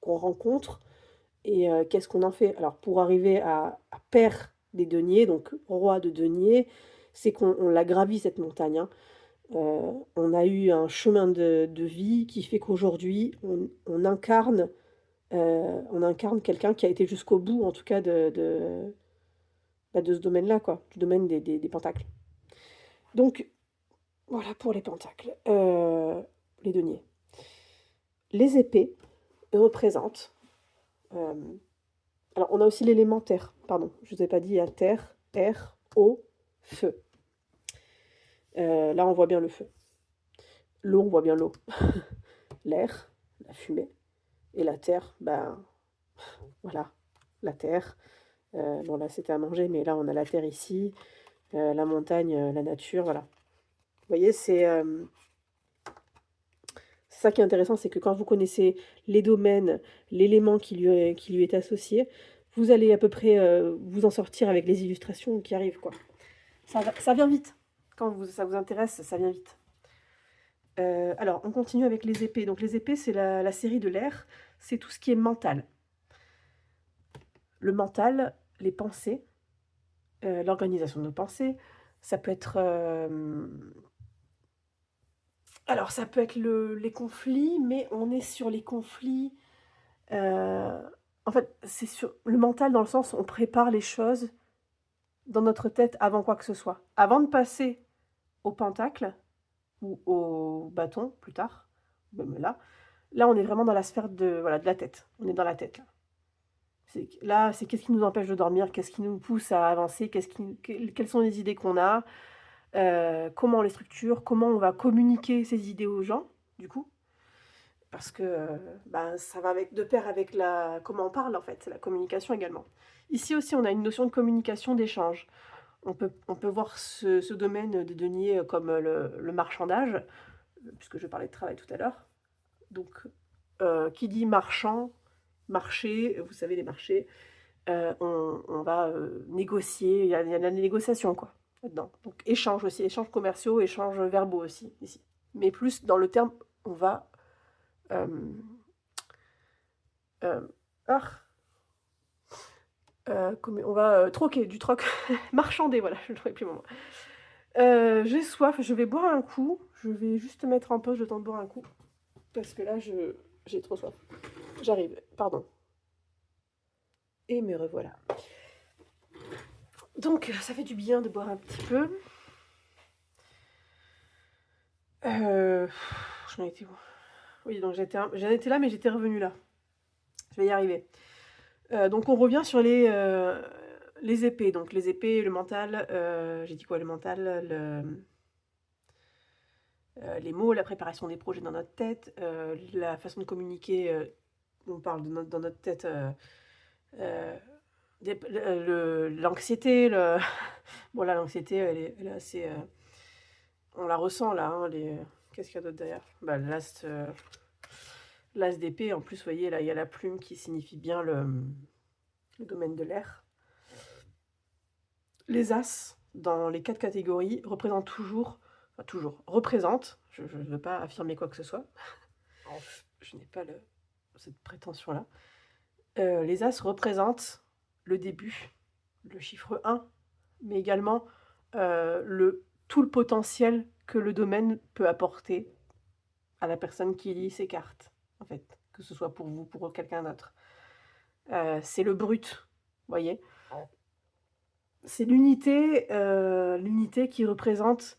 rencontre et qu'est-ce qu'on en fait? Alors pour arriver à pair des deniers, donc roi de deniers, c'est qu'on l'a gravi cette montagne, hein. On a eu un chemin de vie qui fait qu'aujourd'hui on incarne quelqu'un qui a été jusqu'au bout en tout cas de ce domaine-là quoi, du domaine des pentacles. Donc voilà pour les pentacles, les deniers. Les épées représentent, hem, alors on a aussi l'élément terre, pardon, je vous ai pas dit, il y a terre, air, eau, feu. Là on voit bien le feu. L'eau, on voit bien l'eau. L'air, la fumée et la terre, ben, voilà, la terre. Bon là c'était à manger, mais là on a la terre ici, la montagne, la nature, voilà. Vous voyez, c'est ça qui est intéressant, c'est que quand vous connaissez les domaines, l'élément qui lui est associé, vous allez à peu près, vous en sortir avec les illustrations qui arrivent, quoi. Ça vient vite. Quand ça vous intéresse, ça vient vite. Alors, on continue avec les épées. Donc les épées, c'est la série de l'air, c'est tout ce qui est mental. Le mental, les pensées, l'organisation de nos pensées, ça peut être, alors ça peut être les conflits, mais on est sur les conflits, heu, en fait, c'est sur le mental dans le sens où on prépare les choses dans notre tête avant quoi que ce soit. Avant de passer au pentacle ou au bâton plus tard, même là on est vraiment dans la sphère voilà, de la tête. On est dans la tête là. C'est qu'est-ce qui nous empêche de dormir? Qu'est-ce qui nous pousse à avancer? Quelles sont les idées qu'on a? Comment on les structure? Comment on va communiquer ces idées aux gens, du coup? Parce que, ben, ça va de pair avec comment on parle, en fait, c'est la communication également. Ici aussi, on a une notion de communication, d'échange. On peut voir ce domaine des deniers comme le marchandage, puisque je parlais de travail tout à l'heure. Donc, qui dit marchand, marché, vous savez, les marchés, on va négocier, il y a de la négociation, quoi, là-dedans. Donc, échange aussi, échanges commerciaux, échanges verbaux aussi, ici. Mais plus dans le terme, on va. euh, euh, ah, on va troquer, du troc, marchander, voilà, je ne trouvais plus mon mot. J'ai soif, je vais boire un coup. Je vais juste mettre en pause le temps de boire un coup. Parce que là, j'ai trop soif. J'arrive, pardon. Et me revoilà. Donc, ça fait du bien de boire un petit peu. J'en étais où? Oui, donc j'en étais là, mais j'étais revenue là. Je vais y arriver. Donc on revient sur les épées. Donc les épées, le mental, j'ai dit quoi? Le mental, les mots, la préparation des projets dans notre tête, la façon de communiquer, on parle dans notre tête, euh, l'anxiété, bon là l'anxiété elle est assez, on la ressent là, hein, qu'est-ce qu'il y a d'autre derrière? Bah là L'as d'épée, en plus, vous voyez, là, il y a la plume qui signifie bien le domaine de l'air. Les as, dans les 4 catégories, représentent représentent, je ne veux pas affirmer quoi que ce soit, je n'ai pas cette prétention-là. Les as représentent le début, le chiffre 1, mais également tout le potentiel que le domaine peut apporter à la personne qui lit ces cartes, en fait, que ce soit pour vous, pour quelqu'un d'autre. C'est le brut, vous voyez. C'est l'unité qui représente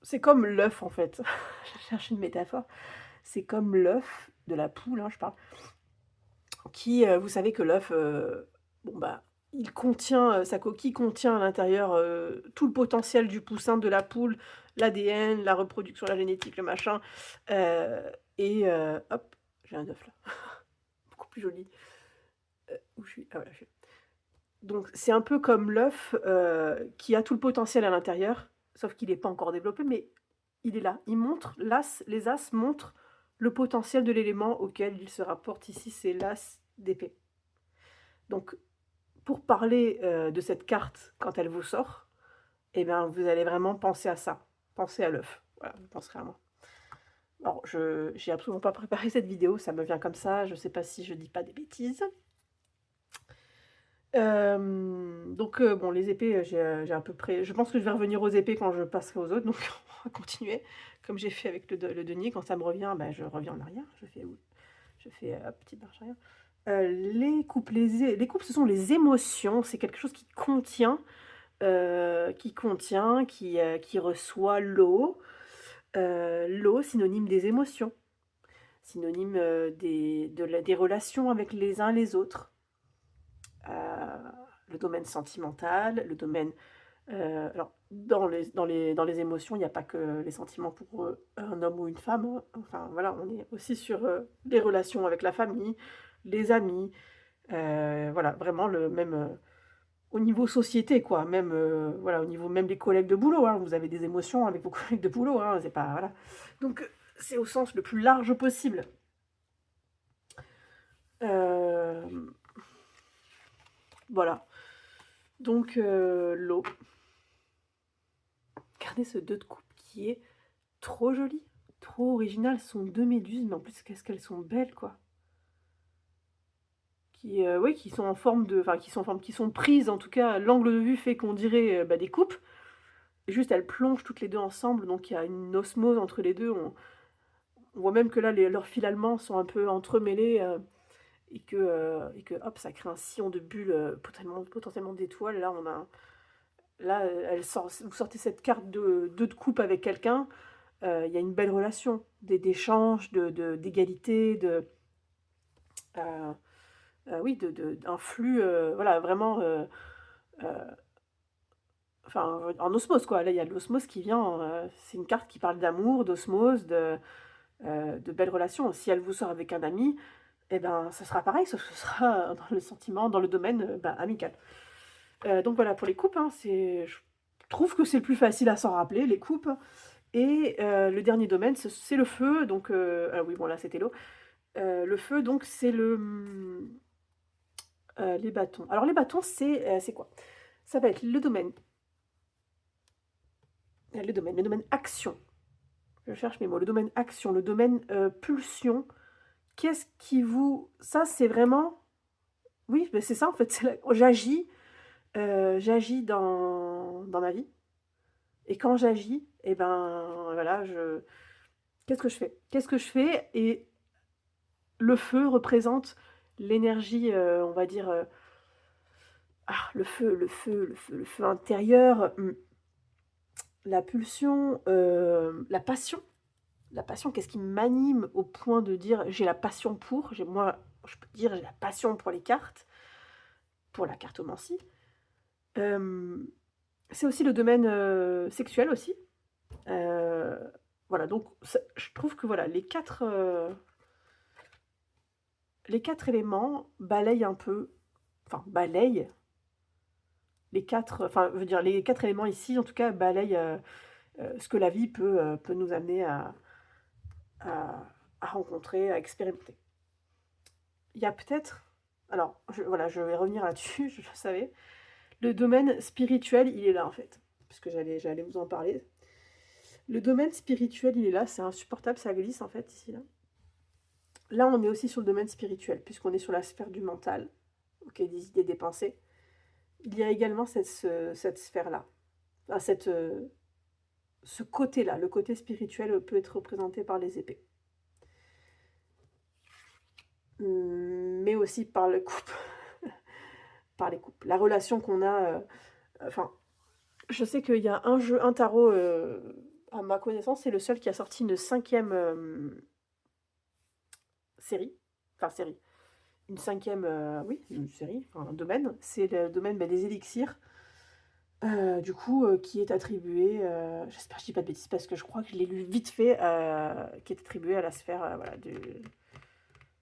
c'est comme l'œuf en fait. Je cherche une métaphore. C'est comme l'œuf de la poule, hein, je parle, qui, vous savez que l'œuf, bon bah, il contient, sa coquille contient à l'intérieur, tout le potentiel du poussin, de la poule, l'ADN, la reproduction, la génétique, le machin, et hop, j'ai un œuf là, beaucoup plus joli. Où je suis? Ah voilà, je suis donc c'est un peu comme l'œuf, qui a tout le potentiel à l'intérieur, sauf qu'il n'est pas encore développé, mais il est là. Il montre les as montrent le potentiel de l'élément auquel il se rapporte. Ici, c'est l'as d'épée. Donc pour parler, de cette carte quand elle vous sort, eh bien, vous allez vraiment penser à ça. Pensez à l'œuf. Voilà, vous penserez à moi. Alors je j'ai absolument pas préparé cette vidéo, ça me vient comme ça, je sais pas si je dis pas des bêtises. Donc bon, les épées, j'ai à peu près je pense que je vais revenir aux épées quand je passerai aux autres, donc on va continuer comme j'ai fait avec le denier. Quand ça me revient, bah, je reviens en arrière, je fais, hop, petite marche arrière. Les coupes, les coupes, ce sont les émotions, c'est quelque chose qui reçoit l'eau. L'eau, synonyme des émotions, synonyme, des relations avec les uns les autres. Le domaine sentimental, le domaine alors dans les émotions, il n'y a pas que les sentiments pour, un homme ou une femme, hein. Enfin voilà, on est aussi sur, les relations avec la famille, les amis, voilà, vraiment le même, au niveau société quoi, même, voilà, au niveau même des collègues de boulot, hein. Vous avez des émotions avec vos collègues de boulot, hein, c'est pas voilà. Donc c'est au sens le plus large possible. Voilà. Donc l'eau. Regardez ce 2 de coupe qui est trop joli, trop original. Ce sont 2 méduses, mais en plus, qu'est-ce qu'elles sont belles, quoi. Oui, qui sont en forme de enfin, qui sont prises, en tout cas, l'angle de vue fait qu'on dirait, bah, des coupes. Juste, elles plongent toutes les 2 ensemble, donc il y a une osmose entre les 2. On voit même que là, leurs filaments sont un peu entremêlés, et que hop, ça crée un sillon de bulles, potentiellement d'étoiles. Là, vous sortez cette carte de 2 de coupe avec quelqu'un, il y a une belle relation, d'échange, d'égalité, oui, d'un flux, voilà, vraiment, enfin, en osmose, quoi. Là, il y a de l'osmose qui vient, c'est une carte qui parle d'amour, d'osmose, de belles relations. Si elle vous sort avec un ami, eh ben, ce sera pareil, sauf que ce sera dans le sentiment, dans le domaine, bah, amical. Donc voilà, pour les coupes, hein, je trouve que c'est le plus facile à s'en rappeler, les coupes. Et le dernier domaine, c'est le feu, donc ah oui, bon là, c'était l'eau. Le feu, donc c'est les bâtons. Alors les bâtons, c'est quoi? Ça va être le domaine action. Je cherche mes mots. Le domaine action, le domaine, pulsion. Qu'est-ce qui vous ça, c'est vraiment oui, beh, c'est ça en fait, j'agis dans ma vie et quand j'agis et ben, voilà, qu'est-ce que je fais? Qu'est-ce que je fais? Et le feu représente l'énergie, on va dire, le feu intérieur, la pulsion, la passion, qu'est-ce qui m'anime au point de dire: «J'ai la passion pour», je peux dire: «J'ai la passion pour les cartes», pour la cartomancie. Hem, c'est aussi le domaine, sexuel aussi. Heu, voilà donc ça je trouve que voilà les 4 éléments balayent un peu, enfin balayent les 4 enfin, je veux dire les 4 éléments ici en tout cas balayent, ce que la vie peut nous amener à rencontrer, à expérimenter. Il y a peut-être, alors voilà, je vais revenir là-dessus, je le savais, le domaine spirituel, il est là en fait, puisque j'allais vous en parler. Le domaine spirituel, il est là, c'est insupportable, ça glisse en fait ici, là. Là, on est aussi sur le domaine spirituel, puisqu'on est sur la sphère du mental, ok, des idées, des pensées. Il y a également cette sphère-là, enfin, ce côté-là, le côté spirituel peut être représenté par les épées. Mais aussi par le couple, par les couples. La relation qu'on a, enfin, je sais qu'il y a un tarot, à ma connaissance, c'est le seul qui a sorti une 5e série, enfin série, une 5e, oui, une série, enfin un domaine, c'est le domaine des élixirs, du coup, qui est attribué, j'espère que je dis pas de bêtises parce que je crois que je l'ai lu vite fait, qui est attribué à la sphère voilà, du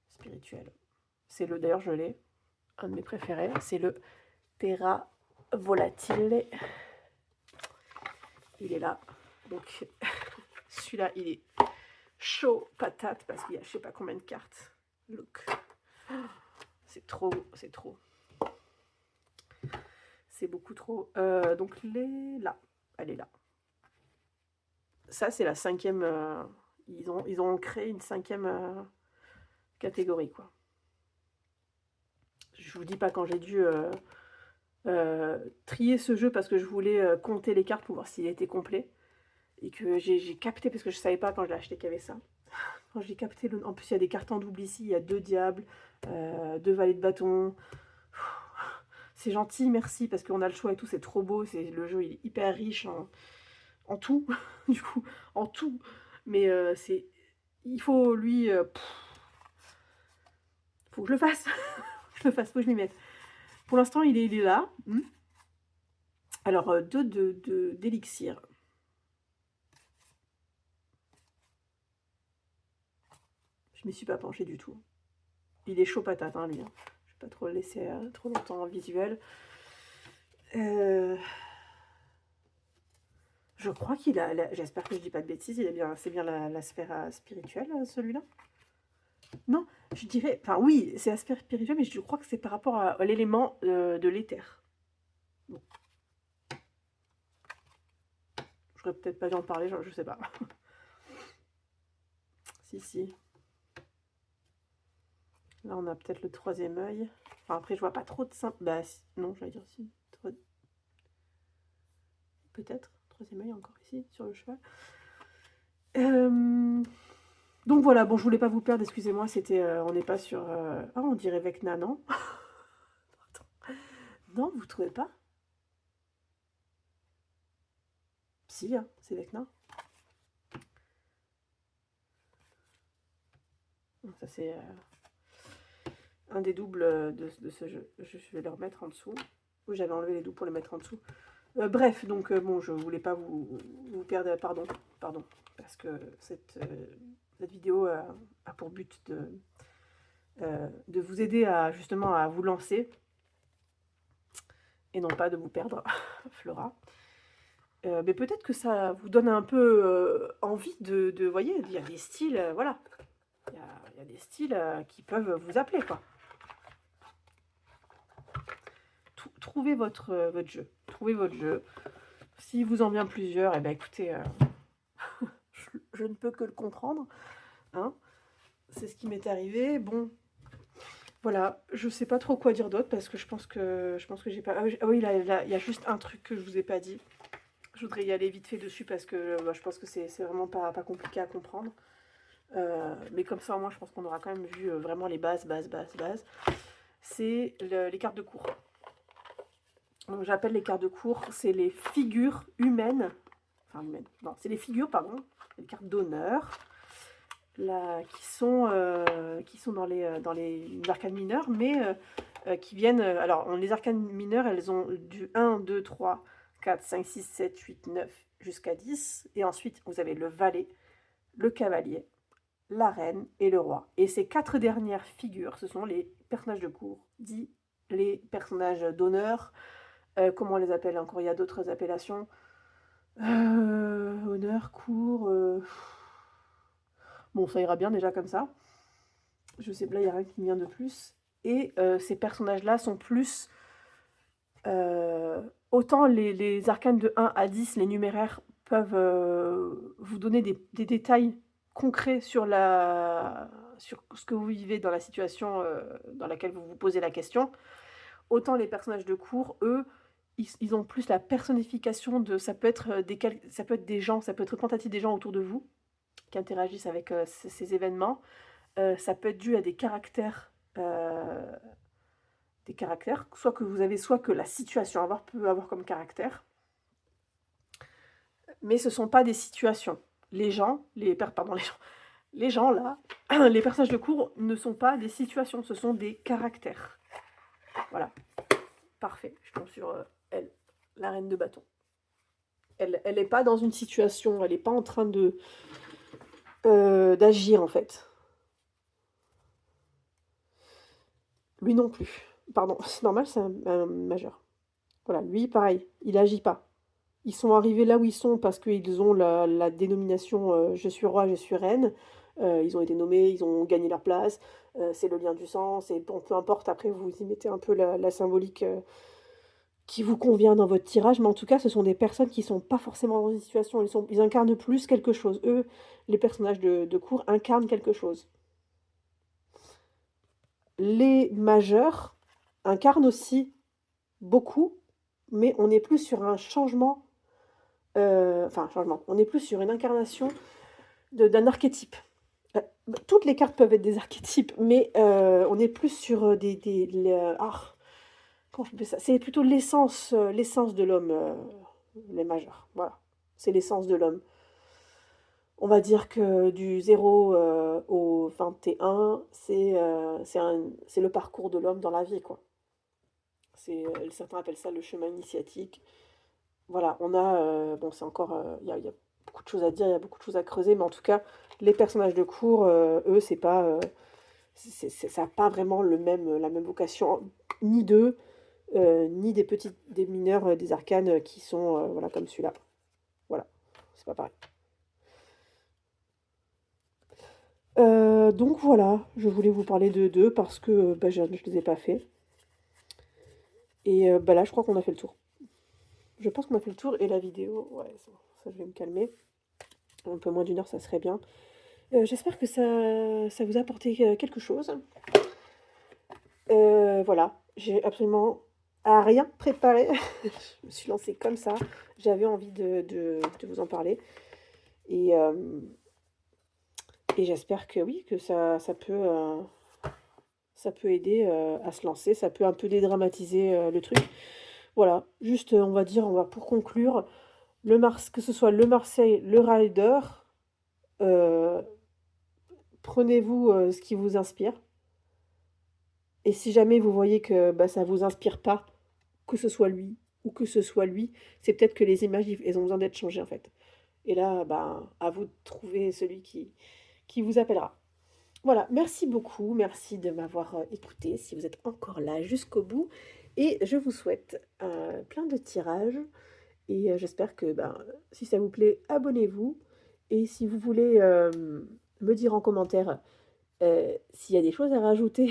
spirituel. C'est d'ailleurs je l'ai, un de mes préférés, c'est le Terra Volatile. Il est là, donc celui-là il est chaud patate parce qu'il y a je sais pas combien de cartes. Look, c'est trop, c'est trop. C'est beaucoup trop. Donc là, elle est là. Ça c'est la 5e. Ils ont créé une 5e catégorie quoi. Je vous dis pas quand j'ai dû trier ce jeu parce que je voulais compter les cartes pour voir s'il était complet et que j'ai capté parce que je savais pas quand je l'ai acheté qu'il y avait ça. Quand j'ai capté, en plus il y a des cartes en double ici, il y a 2 diables, 2 valets de bâton. C'est gentil, merci, parce qu'on a le choix et tout, c'est trop beau, le jeu il est hyper riche en tout, du coup, en tout. Mais il faut lui, faut que je le fasse, faut que je m'y mette. Pour l'instant il est là. Alors, d'élixir. Je m'y suis pas penchée du tout. Il est chaud patate, hein, lui. Hein. Je vais pas trop le laisser trop longtemps en visuel. Je crois qu'il a... J'espère que je dis pas de bêtises. C'est bien la sphère spirituelle, celui-là. Non, je dirais... Enfin, oui, c'est la sphère spirituelle, mais je crois que c'est par rapport à l'élément de l'éther. Bon. J'aurais peut-être pas dû en parler, je sais pas. Si. Là, on a peut-être le 3e œil. Enfin, après, je vois pas trop de simple. Bah, non, j'allais dire si. Peut-être. 3e œil encore ici, sur le cheval. Donc voilà, bon, je voulais pas vous perdre, excusez-moi, c'était. On n'est pas sur. Ah, on dirait Vecna, non? Non, vous trouvez pas? Si, hein, c'est Vecna. Ça, c'est un des doubles de ce jeu. Je vais le remettre en dessous. Oui, j'avais enlevé les doubles pour les mettre en dessous. Bref, donc bon, je voulais pas vous perdre. Pardon. Parce que cette vidéo a pour but de vous aider justement à vous lancer. Et non pas de vous perdre, Flora. Mais peut-être que ça vous donne un peu envie de voyez, il y a des styles, voilà. Il y a des styles qui peuvent vous appeler, quoi. Trouvez votre jeu. Trouvez votre jeu. Si vous en vient plusieurs, eh ben écoutez, je ne peux que le comprendre. Hein. C'est ce qui m'est arrivé. Bon, voilà, je sais pas trop quoi dire d'autre parce que je pense que j'ai pas. Ah oui, là, il y a juste un truc que je vous ai pas dit. Je voudrais y aller vite fait dessus parce que je pense que c'est vraiment pas compliqué à comprendre. Mais comme ça, au moins, je pense qu'on aura quand même vu vraiment les bases. C'est les cartes de cours. Donc, j'appelle les cartes de cours, c'est les figures humaines. Enfin, humaines. Non, c'est les figures, pardon. Les cartes d'honneur. Qui sont dans les arcanes mineures, mais qui viennent... alors, les arcanes mineures, elles ont du 1, 2, 3, 4, 5, 6, 7, 8, 9 jusqu'à 10. Et ensuite, vous avez le valet, le cavalier, la reine et le roi. Et ces 4 dernières figures, ce sont les personnages de cour, dits les personnages d'honneur. Comment on les appelle encore? Il y a d'autres appellations. Honneur, cour, bon, ça ira bien déjà comme ça. Je sais pas, il n'y a rien qui me vient de plus. Et ces personnages-là sont plus... autant les arcanes de 1 à 10, les numéraires, peuvent vous donner des détails concrets sur ce que vous vivez dans la situation dans laquelle vous vous posez la question. Autant les personnages de cours, eux, ils ont plus la personnification de... Ça peut être ça peut être des gens, ça peut être représentatif des gens autour de vous qui interagissent avec ces événements. Ça peut être dû à des caractères, soit que vous avez, soit que la situation peut avoir comme caractère. Mais ce ne sont pas des situations. Les gens là, les personnages de cours ne sont pas des situations, ce sont des caractères. Voilà, parfait. Je tombe sur elle, la reine de bâton. Elle n'est pas dans une situation, elle n'est pas en train d'agir en fait. Lui non plus. Pardon, c'est normal, c'est un majeur. Voilà, lui pareil, il agit pas. Ils sont arrivés là où ils sont parce qu'ils ont la dénomination je suis roi, je suis reine. Ils ont été nommés, ils ont gagné leur place. C'est le lien du sang. C'est bon, peu importe. Après, vous y mettez un peu la symbolique qui vous convient dans votre tirage. Mais en tout cas, ce sont des personnes qui sont pas forcément dans une situation. Ils incarnent plus quelque chose. Eux, les personnages de cours, incarnent quelque chose. Les majeurs incarnent aussi beaucoup, mais on est plus sur un changement. Changement. On est plus sur une incarnation d'un archétype. Toutes les cartes peuvent être des archétypes, mais on est plus sur comment je peux ça? C'est plutôt l'essence de l'homme, les majeurs. Voilà, c'est l'essence de l'homme. On va dire que du 0 au 21, c'est le parcours de l'homme dans la vie, quoi. Certains appellent ça le chemin initiatique. Voilà, on a, bon, c'est encore, il y a beaucoup de choses à dire, il y a beaucoup de choses à creuser, mais en tout cas, les personnages de cours, eux, c'est pas, ça n'a pas vraiment la même vocation, ni d'eux, ni des mineurs, des arcanes qui sont, voilà, comme celui-là. Voilà, c'est pas pareil. Donc voilà, je voulais vous parler de d'eux parce que bah, je ne les ai pas fait. Et bah là, je crois qu'on a fait le tour. Je pense qu'on a fait le tour et la vidéo, ouais, ça je vais me calmer. Un peu moins d'une heure, ça serait bien. J'espère que ça vous a apporté quelque chose. Voilà, j'ai absolument rien préparé. Je me suis lancée comme ça. J'avais envie de vous en parler. Et j'espère que oui, que ça peut aider à se lancer. Ça peut un peu dédramatiser le truc. Voilà, juste, on va dire, pour conclure, que ce soit le Marseille, le Rider, prenez-vous ce qui vous inspire. Et si jamais vous voyez que bah, ça ne vous inspire pas, que ce soit lui ou que ce soit lui, c'est peut-être que les images, elles ont besoin d'être changées en fait. Et là, bah, à vous de trouver celui qui vous appellera. Voilà, merci beaucoup, merci de m'avoir écouté, si vous êtes encore là jusqu'au bout. Et je vous souhaite plein de tirages. Et j'espère que ben, si ça vous plaît, abonnez-vous. Et si vous voulez me dire en commentaire s'il y a des choses à rajouter,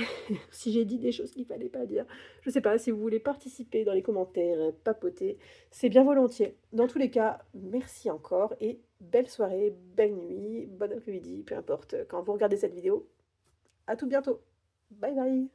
si j'ai dit des choses qu'il ne fallait pas dire, je ne sais pas, si vous voulez participer dans les commentaires, papoter, c'est bien volontiers. Dans tous les cas, merci encore et belle soirée, belle nuit, bon après-midi, peu importe quand vous regardez cette vidéo. À tout bientôt. Bye bye.